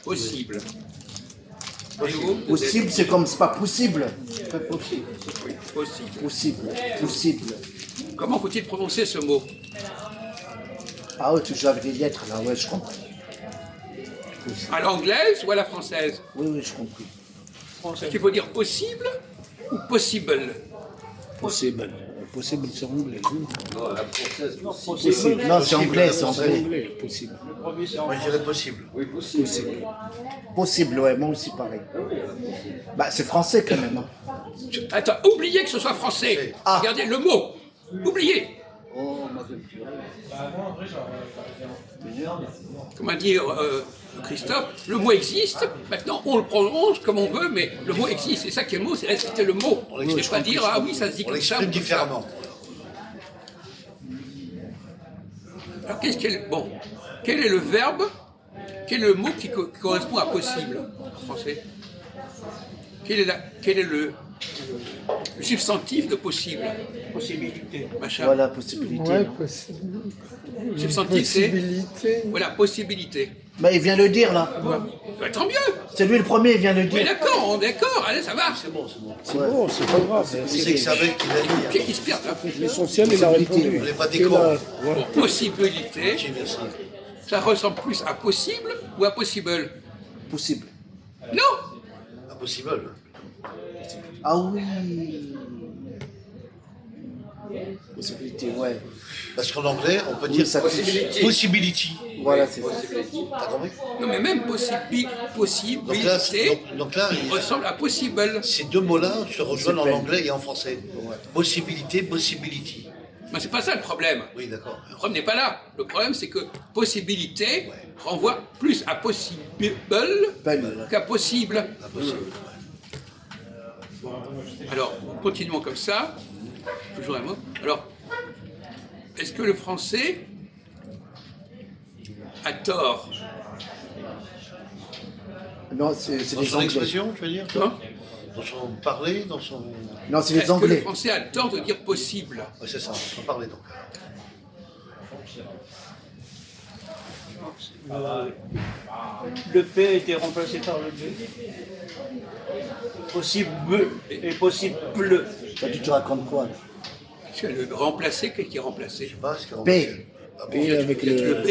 possible. Possible, c'est comme c'est pas possible. Possible. Oui, possible. Possible. Possible. Comment faut-il prononcer ce mot? Ah ouais, tu joues avec des lettres là, ouais, je comprends. À l'anglaise ou à la française? Oui, oui, je comprends. Est-ce qu'il faut dire possible ou possible? Possible. Possible, c'est anglais. Non, la française, Possible. Non, c'est anglais, c'est anglais. Anglais, possible. Moi, je dirais possible. oui, possible. Possible, ouais, moi aussi pareil. Bah, c'est français quand même. Hein. Attends, oubliez que ce soit français. Ah. Regardez le mot. Oubliez. Comment dire, Christophe, le mot existe. Maintenant, on le prononce comme on veut, mais le mot existe. C'est ça qui est le mot, c'est respecter le mot. C'est pas dire, ah oui, ça se dit On comme ça. l'exprime ou comme ça. différemment. Alors, qu'est-ce qu'elle est... Bon, quel est le verbe? Quel est le mot qui correspond à possible en français? Quel est le substantif de possible? Possibilité. Machin. Voilà, possibilité. Ouais, non. possible. Substantif, c'est Possibilité. voilà, possibilité. Bah, il vient le dire là. Bah, tant mieux. C'est lui le premier, il vient le Mais dire. d'accord, on est d'accord, allez, ça va. C'est bon, c'est bon. C'est bon, c'est pas grave. On sait que c'est avec qui l'a dit. Qu'est-ce qui se perd là? L'essentiel, il a répondu. On n'est pas des Et cons. là, voilà. Bon, possibilité, Ok, merci. ça ressemble plus à possible ou à possible? Possible. Non. Impossible. Ah oui. Possibilité, ouais. Parce qu'en anglais, on peut Oui, dire ça touche. possibility. Voilà, c'est ça. T'as compris? Non, mais même possibilité Donc là, ressemble à possible. ces deux mots-là se rejoignent en peine. anglais et en français. Possibilité, possibility. Mais c'est pas ça le problème. Oui, d'accord. Le problème n'est pas là. Le problème, c'est que possibilité renvoie plus à possible Peine. qu'à possible. Impossible. Alors, continuons comme ça. Toujours un mot. Alors, est-ce que le français a tort? Non, c'est Dans les son anglais. expression, tu veux dire? Hein? Dans son parler, dans son... Non, c'est Est-ce les que le anglais. français a tort de dire possible? Ouais, c'est ça, dans son parler donc. Le P a été remplacé par le B. Possible et possible. Toi, tu te racontes quoi là? Parce que le remplacer, qu'est-ce qui est remplacé? Je sais pas ce qu'on P. Et avec Le le... B,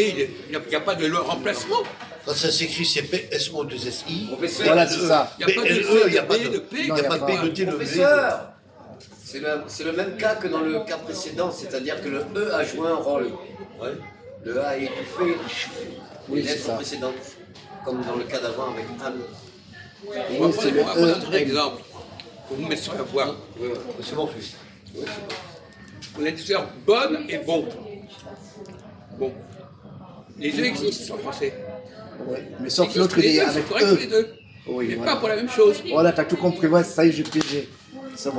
il n'y a pas de remplacement. Quand ça s'écrit, c'est PSO2SI. Voilà, c'est ça. Il n'y a pas de PLE, C, il n'y a de pas B, de de P. il n'y a pas de P, de T, de V. Professeur, c'est le même cas que dans le cas précédent, c'est-à-dire que le E a joué un rôle. Ouais. Le A a étouffé Oui, les c'est lettres ça. précédentes, comme dans le cas d'avant avec Anne. On va c'est prendre le on va prendre un autre E. exemple pour vous mettre sur la voie. C'est mon fils. On a dit tout à l'heure bonne et bon. Bon. Les deux existent en français. Ouais. Mais Ils sauf existent l'autre, tous il les est deux, c'est avec correct tous les E. deux. Oui, Mais voilà. pas pour la même chose. Voilà, t'as tout compris. Ouais, ça y est, j'ai pigé. C'est bon.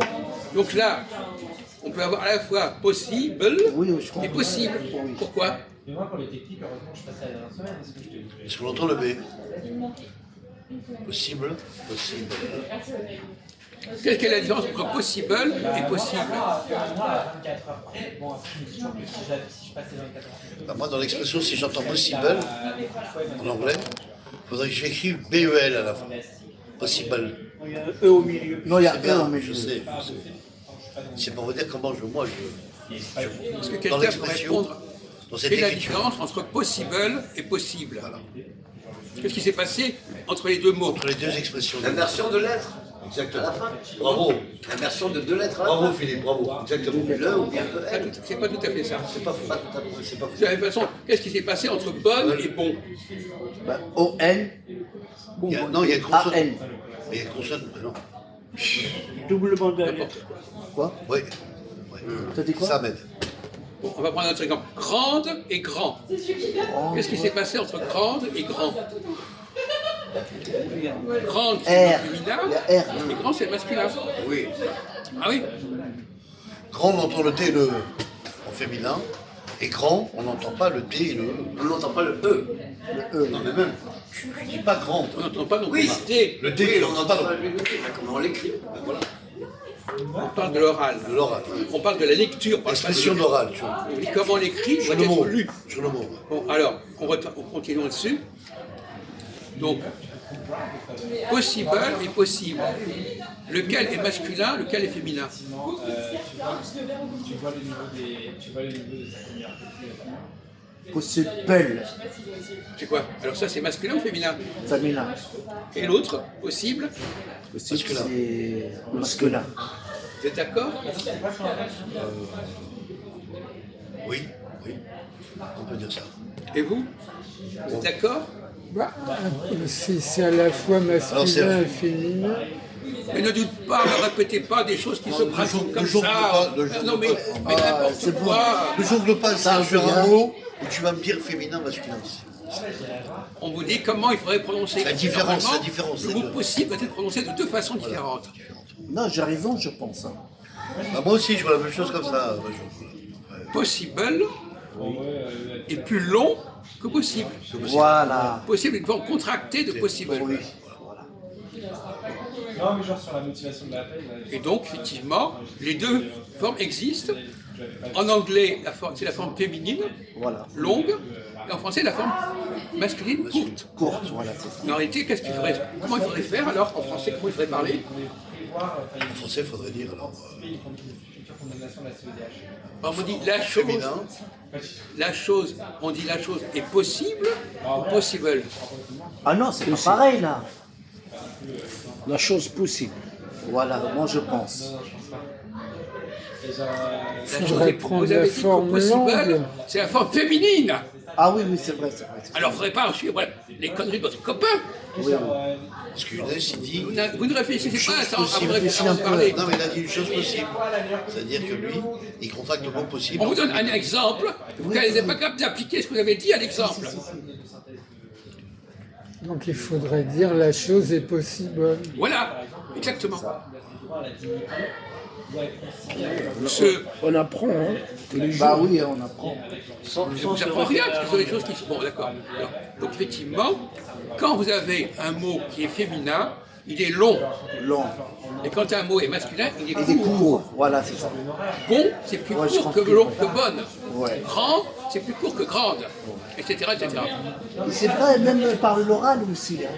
Donc là, on peut avoir à la fois possible Oui, oui, je comprends. et possible. Oui. Pourquoi? Mais moi, pour les techniques, heureusement, je passais la dernière semaine. Est-ce que je te... Est-ce qu'on entend le B? Possible, possible. Quelle est la différence entre possible et possible? Moi, à 24 heures près, bon, après, je me dis toujours que si je passais 24 heures Bah, moi, dans l'expression, si j'entends possible, en anglais, il faudrait que j'écrive BEL à la fin. Possible. Il y a un E au milieu. Non, il y a C'est E bien, en je milieu. sais. C'est pour vous dire comment moi, je Est-ce que dans quelqu'un peut l'expression, répondre? dans cette Quelle est la écriture. différence entre possible et possible? Qu'est-ce qui s'est passé entre les deux mots? Entre les deux expressions. L'inversion de lettres. Exactement. À la fin. Bravo. L'inversion de deux lettres à la Bravo fin. Philippe, bravo. Exactement. Le ou bien le Pas L. tout- C'est pas tout à fait ça. C'est pas faux. Pas tout à fait. C'est pas faux. De la même façon, qu'est-ce qui s'est passé entre bonne et bon? Bah, O-N, Non, il y a une consonne. A-N. Il y a une consonne, non. Doublement de N'importe quoi. Quoi? Oui. T'as dit quoi? Ça m'aide. Bon, on va prendre un autre exemple. Grande et grand. Qu'est-ce qui s'est passé entre grande et grand? Grande, c'est le R. féminin, Il y a R. et grand, c'est le masculin. Oui. Ah oui? Grand, on entend le T et le E en féminin. Et grand, on n'entend pas le T et le E. On n'entend pas le E. Le E. Non, mais même, je dis pas grand. On n'entend pas non plus Oui. le T. Le T, Oui, on on n'entend n'entend pas pas le E. Comment on l'écrit? Ben voilà. On parle de l'oral. l'oral. On parle de la lecture. on parle pas de Expression l'écriture. d'oral, tu vois. Oui, comment on l'écrit Sur doit le mot. être lu. Sur le mot. Bon, alors, on continue dessus. Donc, possible et possible. Lequel est masculin, lequel est féminin? Tu vois le niveau de sa première. Possible. C'est quoi? Alors ça, c'est masculin ou féminin? Féminin. Et l'autre, possible? Possible, c'est masculin. Vous êtes d'accord? Oui, on peut dire ça. Et vous? Vous êtes d'accord? Bah, c'est à la fois masculin et féminin. Mais ne dites pas, ne répétez pas des choses qui se pratiquent comme ça. Non mais n'importe quoi. Ne jongle pas ça sur un mot où tu vas me dire féminin, masculin. On vous dit comment il faudrait prononcer. La différence, Normalement, le mot possible doit être prononcé de deux façons différentes. Non, j'ai raison, je pense. Bah, moi aussi, je vois la même chose comme ça. Possible est plus long que possible. Voilà. Possible est une forme contractée de possible. Oui. Non, mais genre sur la motivation de l'appel. Et donc, effectivement, les deux formes existent. En anglais, c'est la forme féminine, Voilà. longue, et en français, la forme masculine, courte. Courte, voilà, c'est ça. Mais en réalité, comment il faudrait faire alors en français? Comment il faudrait parler? En français, il faudrait dire alors. On vous dit la chose, on dit la chose est possible ou possible? Ah non, c'est pas pareil là. La chose possible. Voilà, moi je pense. La chose Faudrait est, prendre vous la avez dit que forme possible, longue. c'est la forme féminine. Ah oui, oui, c'est vrai, c'est vrai. Alors, il ne faudrait pas suivre les conneries de votre copain. Oui, oui. Parce que Younes, il dit. Vous ne réfléchissez pas à ça possible. avant de parler. Non, mais il a dit une chose possible. C'est-à-dire que lui, il contracte le mot possible. On vous donne un exemple. Vous n'êtes pas capable d'appliquer ce que vous avez dit à l'exemple. Donc il faudrait dire la chose est possible. Voilà, exactement. On apprend, hein, tous les jours. Bah oui, on apprend. Je vous apprends rien, parce que ce sont des choses qui sont... Bon, d'accord. Donc, effectivement, quand vous avez un mot qui est féminin, il est long. Long. Et quand un mot est masculin, il est Et des court. cours, voilà, c'est ça. Bon, c'est plus Ouais, je court que comprends. long que bonne. Ouais. Grand, c'est plus court que grande. Etc., etc. Et c'est vrai, même par l'oral aussi. Hein.